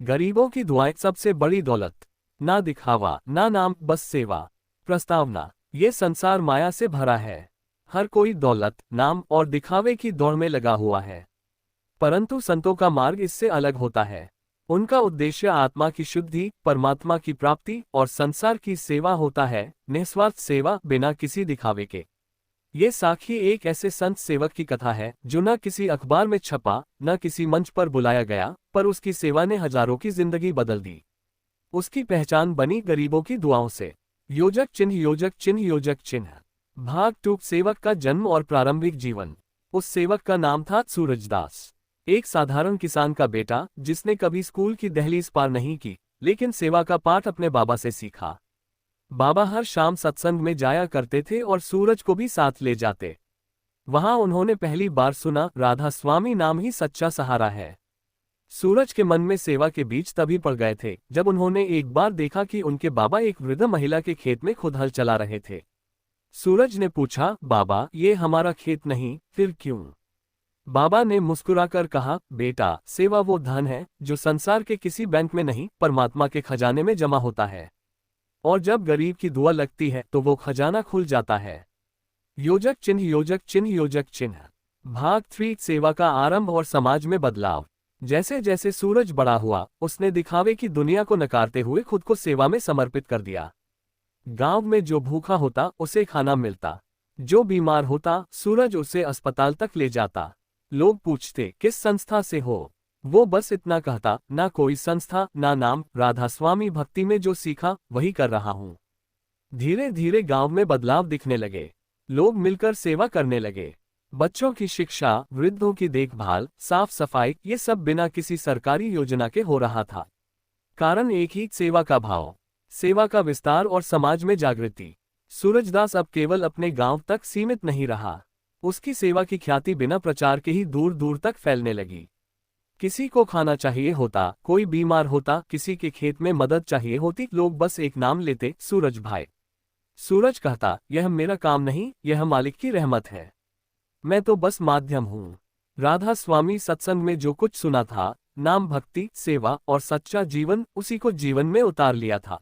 गरीबों की दुआएं सबसे बड़ी दौलत। ना दिखावा, ना नाम, बस सेवा। प्रस्तावना। ये संसार माया से भरा है। हर कोई दौलत, नाम और दिखावे की दौड़ में लगा हुआ है। परंतु संतों का मार्ग इससे अलग होता है। उनका उद्देश्य आत्मा की शुद्धि, परमात्मा की प्राप्ति और संसार की सेवा होता है, निस्वार्थ सेवा, बिना किसी दिखावे के। ये साखी एक ऐसे संत सेवक की कथा है जो न किसी अखबार में छपा, न किसी मंच पर बुलाया गया, पर उसकी सेवा ने हजारों की जिंदगी बदल दी। उसकी पहचान बनी गरीबों की दुआओं से। योजक चिन्ह, योजक चिन्ह, योजक चिन्ह। भाग 2। सेवक का जन्म और प्रारंभिक जीवन। उस सेवक का नाम था सूरजदास। एक साधारण किसान का बेटा, जिसने कभी स्कूल की दहलीज पार नहीं की, लेकिन सेवा का पाठ अपने बाबा से सीखा। बाबा हर शाम सत्संग में जाया करते थे और सूरज को भी साथ ले जाते। वहां उन्होंने पहली बार सुना, राधा स्वामी नाम ही सच्चा सहारा है। सूरज के मन में सेवा के बीज तभी पड़ गए थे जब उन्होंने एक बार देखा कि उनके बाबा एक वृद्ध महिला के खेत में खुद हल चला रहे थे। सूरज ने पूछा, बाबा, ये हमारा खेत नहीं, फिर क्यों? बाबा ने मुस्कुराकर कहा, बेटा, सेवा वो धन है जो संसार के किसी बैंक में नहीं, परमात्मा के खजाने में जमा होता है। और जब गरीब की दुआ लगती है तो वो खजाना खुल जाता है। योजक चिन्ह, योजक चिन्ह, योजक चिन्ह। भाग 3। सेवा का आरंभ और समाज में बदलाव। जैसे जैसे सूरज बड़ा हुआ, उसने दिखावे की दुनिया को नकारते हुए खुद को सेवा में समर्पित कर दिया। गांव में जो भूखा होता उसे खाना मिलता, जो बीमार होता सूरज उसे अस्पताल तक ले जाता। लोग पूछते, किस संस्था से हो? वो बस इतना कहता, ना कोई संस्था, ना नाम, राधा स्वामी भक्ति में जो सीखा वही कर रहा हूँ। धीरे धीरे गांव में बदलाव दिखने लगे। लोग मिलकर सेवा करने लगे। बच्चों की शिक्षा, वृद्धों की देखभाल, साफ सफाई, ये सब बिना किसी सरकारी योजना के हो रहा था। कारण एक ही, सेवा का भाव, सेवा का विस्तार और समाज में जागृति। सूरजदास अब केवल अपने गांव तक सीमित नहीं रहा। उसकी सेवा की ख्याति बिना प्रचार के ही दूर दूर तक फैलने लगी। किसी को खाना चाहिए होता, कोई बीमार होता, किसी के खेत में मदद चाहिए होती, लोग बस एक नाम लेते, सूरज भाई। सूरज कहता, यह मेरा काम नहीं, यह मालिक की रहमत है, मैं तो बस माध्यम हूँ। राधा स्वामी सत्संग में जो कुछ सुना था, नाम, भक्ति, सेवा और सच्चा जीवन, उसी को जीवन में उतार लिया था।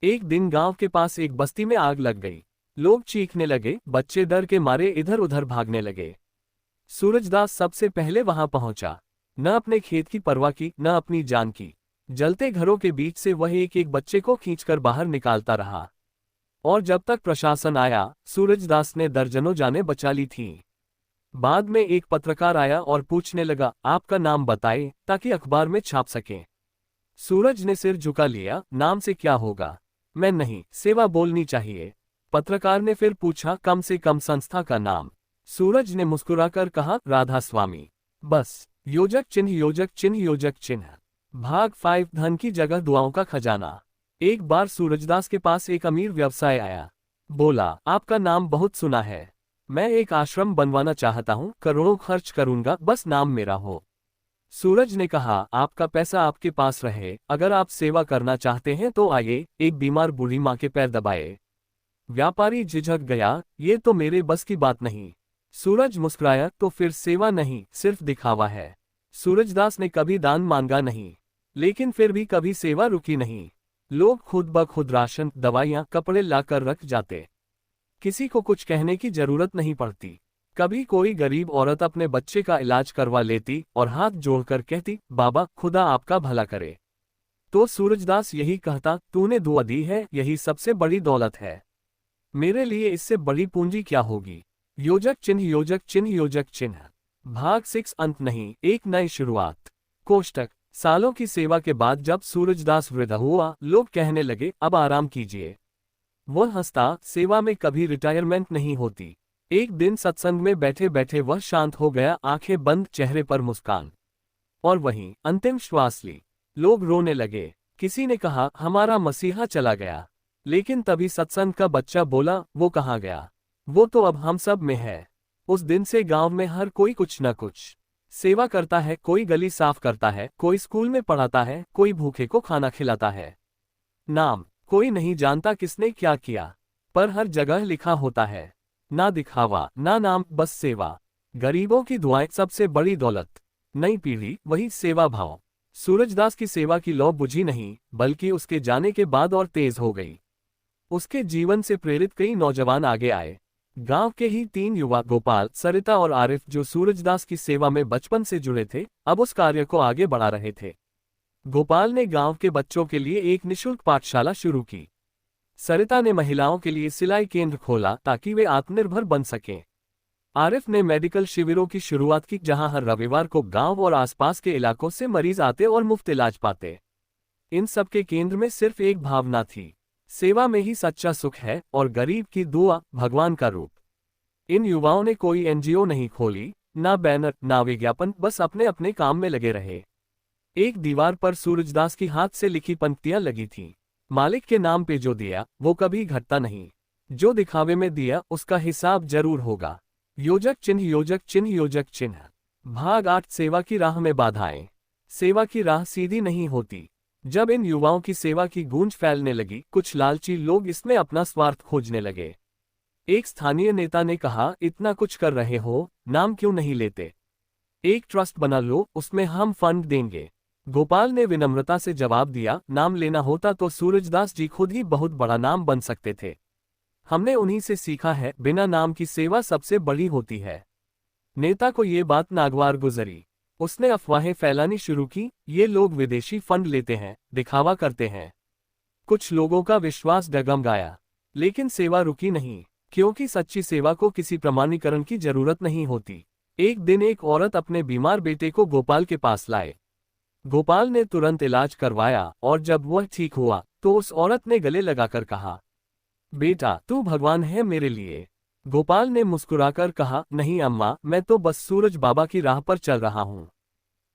एक दिन गांव के पास एक बस्ती में आग लग गई। लोग चीखने लगे, बच्चे डर के मारे इधर उधर भागने लगे। सूरजदास सबसे पहले वहां पहुंचा। न अपने खेत की परवाह की, न अपनी जान की। जलते घरों के बीच से वह एक एक बच्चे को खींचकर बाहर निकालता रहा। और जब तक प्रशासन आया, सूरजदास ने दर्जनों जानें बचा ली थीं। बाद में एक पत्रकार आया और पूछने लगा, आपका नाम बताएं ताकि अखबार में छाप सकें। सूरज ने सिर झुका लिया, नाम से क्या होगा, मैं नहीं, सेवा बोलनी चाहिए। पत्रकार ने फिर पूछा, कम से कम संस्था का नाम। सूरज ने मुस्कुराकर कहा, राधा स्वामी, बस। योजक चिन्ह, योजक चिन्ह, योजक चिन्ह। भाग 5। धन की जगह दुआओं का खजाना। एक बार सूरजदास के पास एक अमीर व्यवसाय आया। बोला, आपका नाम बहुत सुना है, मैं एक आश्रम बनवाना चाहता हूँ, करोड़ों खर्च करूंगा, बस नाम मेरा हो। सूरज ने कहा, आपका पैसा आपके पास रहे, अगर आप सेवा करना चाहते हैं तो आइए। एक बीमार बूढ़ी माँ के पैर दबाए। व्यापारी झिझक गया, ये तो मेरे बस की बात नहीं। सूरज मुस्कुराया, तो फिर सेवा नहीं, सिर्फ दिखावा है। सूरजदास ने कभी दान मांगा नहीं, लेकिन फिर भी कभी सेवा रुकी नहीं। लोग खुद ब खुद राशन, दवाइयाँ, कपड़े लाकर रख जाते। किसी को कुछ कहने की जरूरत नहीं पड़ती। कभी कोई गरीब औरत अपने बच्चे का इलाज करवा लेती और हाथ जोड़कर कहती, बाबा, खुदा आपका भला करे। तो सूरजदास यही कहता, तूने दुआ दी है, यही सबसे बड़ी दौलत है, मेरे लिए इससे बड़ी पूंजी क्या होगी। योजक चिन्ह, योजक चिन्ह, योजक चिन्ह। भाग 6। अंत नहीं, एक नई शुरुआत। कोष्टक। सालों की सेवा के बाद जब सूरजदास वृद्ध हुआ, लोग कहने लगे, अब आराम कीजिए। वह हंसता, सेवा में कभी रिटायरमेंट नहीं होती। एक दिन सत्संग में बैठे बैठे वह शांत हो गया, आंखें बंद, चेहरे पर मुस्कान। और वहीं अंतिम श्वास ली। लोग रोने लगे। किसी ने कहा, हमारा मसीहा चला गया। लेकिन तभी सत्संग का बच्चा बोला, वो कहाँ गया, वो तो अब हम सब में है। उस दिन से गांव में हर कोई कुछ न कुछ सेवा करता है। कोई गली साफ करता है, कोई स्कूल में पढ़ाता है, कोई भूखे को खाना खिलाता है। नाम कोई नहीं जानता किसने क्या किया, पर हर जगह लिखा होता है, ना दिखावा, ना नाम, बस सेवा। गरीबों की दुआएं सबसे बड़ी दौलत। नई पीढ़ी, वही सेवा भाव। सूरजदास की सेवा की लौ बुझी नहीं, बल्कि उसके जाने के बाद और तेज हो गई। उसके जीवन से प्रेरित कई नौजवान आगे आए। गांव के ही 3 युवा गोपाल, सरिता और आरिफ, जो सूरजदास की सेवा में बचपन से जुड़े थे, अब उस कार्य को आगे बढ़ा रहे थे। गोपाल ने गांव के बच्चों के लिए एक निःशुल्क पाठशाला शुरू की। सरिता ने महिलाओं के लिए सिलाई केंद्र खोला ताकि वे आत्मनिर्भर बन सकें। आरिफ ने मेडिकल शिविरों की शुरुआत की, जहां हर रविवार को गांव और आसपास के इलाकों से मरीज आते और मुफ्त इलाज पाते। इन सब के केंद्र में सिर्फ एक भावना थी, सेवा में ही सच्चा सुख है और गरीब की दुआ भगवान का रूप। इन युवाओं ने कोई एनजीओ नहीं खोली, ना बैनर, ना विज्ञापन, बस अपने अपने काम में लगे रहे। एक दीवार पर सूरजदास की हाथ से लिखी पंक्तियां लगी थीं। मालिक के नाम पे जो दिया वो कभी घटता नहीं, जो दिखावे में दिया उसका हिसाब जरूर होगा। योजक चिन्ह, योजक चिन्ह, योजक चिन्ह। भाग 8। सेवा की राह में बाधाएं। सेवा की राह सीधी नहीं होती। जब इन युवाओं की सेवा की गूंज फैलने लगी, कुछ लालची लोग इसमें अपना स्वार्थ खोजने लगे। एक स्थानीय नेता ने कहा, इतना कुछ कर रहे हो, नाम क्यों नहीं लेते? एक ट्रस्ट बना लो, उसमें हम फंड देंगे। गोपाल ने विनम्रता से जवाब दिया, नाम लेना होता तो सूरजदास जी खुद ही बहुत बड़ा नाम बन सकते थे। हमने उन्हीं से सीखा है, बिना नाम की सेवा सबसे बड़ी होती है। नेता को ये बात नागवार गुजरी। उसने अफवाहें फैलानी शुरू की, ये लोग विदेशी फंड लेते हैं, दिखावा करते हैं। कुछ लोगों का विश्वास डगमगाया, लेकिन सेवा रुकी नहीं, क्योंकि सच्ची सेवा को किसी प्रमाणीकरण की जरूरत नहीं होती। एक दिन एक औरत अपने बीमार बेटे को गोपाल के पास लाए। गोपाल ने तुरंत इलाज करवाया और जब वह ठीक हुआ तो उस औरत ने गले लगाकर कहा, बेटा तू भगवान है मेरे लिए। गोपाल ने मुस्कुराकर कहा, नहीं अम्मा, मैं तो बस सूरज बाबा की राह पर चल रहा हूं।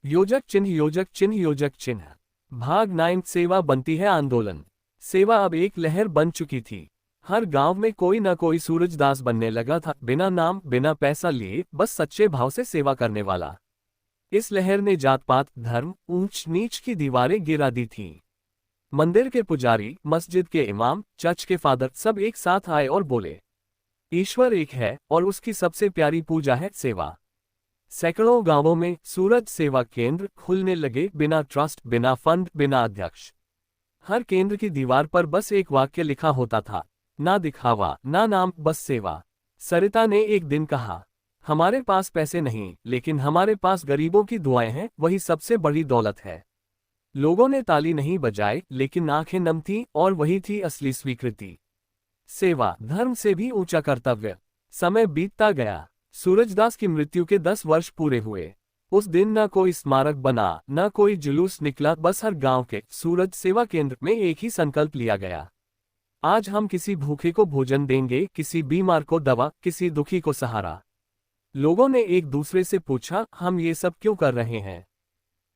योजक चिन्ह, योजक चिन्ह, योजक चिन्ह। भाग 9। सेवा बनती है आंदोलन। सेवा अब एक लहर बन चुकी थी। हर गांव में कोई न कोई सूरजदास बनने लगा था, बिना नाम, बिना पैसा लिए, बस सच्चे भाव से सेवा करने वाला। इस लहर ने जात पात, धर्म, ऊंच नीच की दीवारें गिरा दी थीं। मंदिर के पुजारी, मस्जिद के इमाम, चर्च के फादर सब एक साथ आए और बोले, ईश्वर एक है और उसकी सबसे प्यारी पूजा है सेवा। सैकड़ों गांवों में सूरज सेवा केंद्र खुलने लगे, बिना ट्रस्ट, बिना फंड, बिना अध्यक्ष। हर केंद्र की दीवार पर बस एक वाक्य लिखा होता था, ना दिखावा, ना नाम, बस सेवा। सरिता ने एक दिन कहा, हमारे पास पैसे नहीं, लेकिन हमारे पास गरीबों की दुआएं हैं, वही सबसे बड़ी दौलत है। लोगों ने ताली नहीं बजाई, लेकिन आंखें नम थीं और वही थी असली स्वीकृति। सेवा धर्म से भी ऊंचा कर्तव्य। समय बीतता गया। सूरजदास की मृत्यु के 10 वर्ष पूरे हुए। उस दिन न कोई स्मारक बना, न कोई जुलूस निकला, बस हर गांव के सूरज सेवा केंद्र में एक ही संकल्प लिया गया, आज हम किसी भूखे को भोजन देंगे, किसी बीमार को दवा, किसी दुखी को सहारा। लोगों ने एक दूसरे से पूछा, हम ये सब क्यों कर रहे हैं?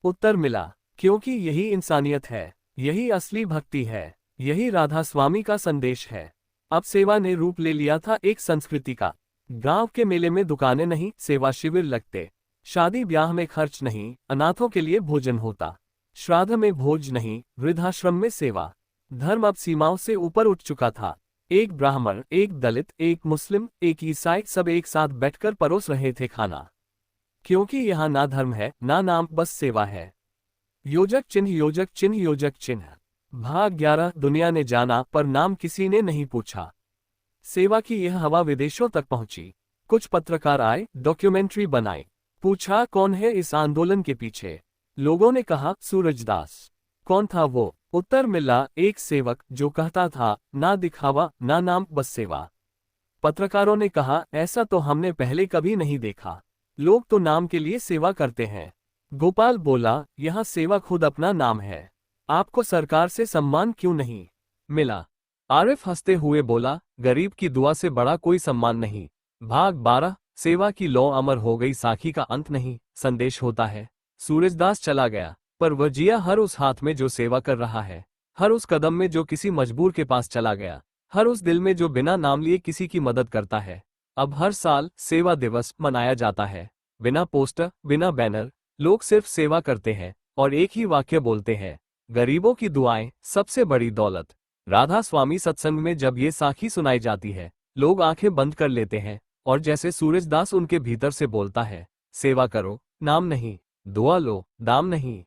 उत्तर मिला, क्योंकि यही इंसानियत है, यही असली भक्ति है, यही राधा स्वामी का संदेश है। अब सेवा ने रूप ले लिया था एक संस्कृति का। गांव के मेले में दुकानें नहीं, सेवा शिविर लगते। शादी ब्याह में खर्च नहीं, अनाथों के लिए भोजन होता। श्राद्ध में भोज नहीं, वृद्धाश्रम में सेवा। धर्म अब सीमाओं से ऊपर उठ चुका था। एक ब्राह्मण, एक दलित, एक मुस्लिम, एक ईसाई, सब एक साथ बैठकर परोस रहे थे खाना। क्योंकि यहाँ ना धर्म है, ना नाम, बस सेवा है। योजक चिन्ह, योजक चिन्ह, योजक चिन्ह। भाग 11। दुनिया ने जाना पर नाम किसी ने नहीं पूछा। सेवा की यह हवा विदेशों तक पहुंची। कुछ पत्रकार आए, डॉक्यूमेंट्री बनाई। पूछा, कौन है इस आंदोलन के पीछे? लोगों ने कहा, सूरजदास। कौन था वो? उत्तर मिला, एक सेवक जो कहता था, ना दिखावा, ना नाम, बस सेवा। पत्रकारों ने कहा, ऐसा तो हमने पहले कभी नहीं देखा। लोग तो नाम के लिए सेवा करते हैं। गोपाल बोला, यहां सेवा खुद अपना नाम है। आपको सरकार से सम्मान क्यों नहीं मिला? आरिफ हंसते हुए बोला, गरीब की दुआ से बड़ा कोई सम्मान नहीं। भाग 12। सेवा की लौ अमर हो गई, साखी का अंत नहीं, संदेश होता है। सूरजदास चला गया, पर वह जिया हर उस हाथ में जो सेवा कर रहा है, हर उस कदम में जो किसी मजबूर के पास चला गया, हर उस दिल में जो बिना नाम लिए किसी की मदद करता है। अब हर साल सेवा दिवस मनाया जाता है। बिना पोस्टर, बिना बैनर, लोग सिर्फ सेवा करते हैं और एक ही वाक्य बोलते हैं, गरीबों की दुआएं सबसे बड़ी दौलत। राधा स्वामी सत्संग में जब ये साखी सुनाई जाती है, लोग आंखें बंद कर लेते हैं और जैसे सूरजदास उनके भीतर से बोलता है, सेवा करो, नाम नहीं, दुआ लो, दाम नहीं।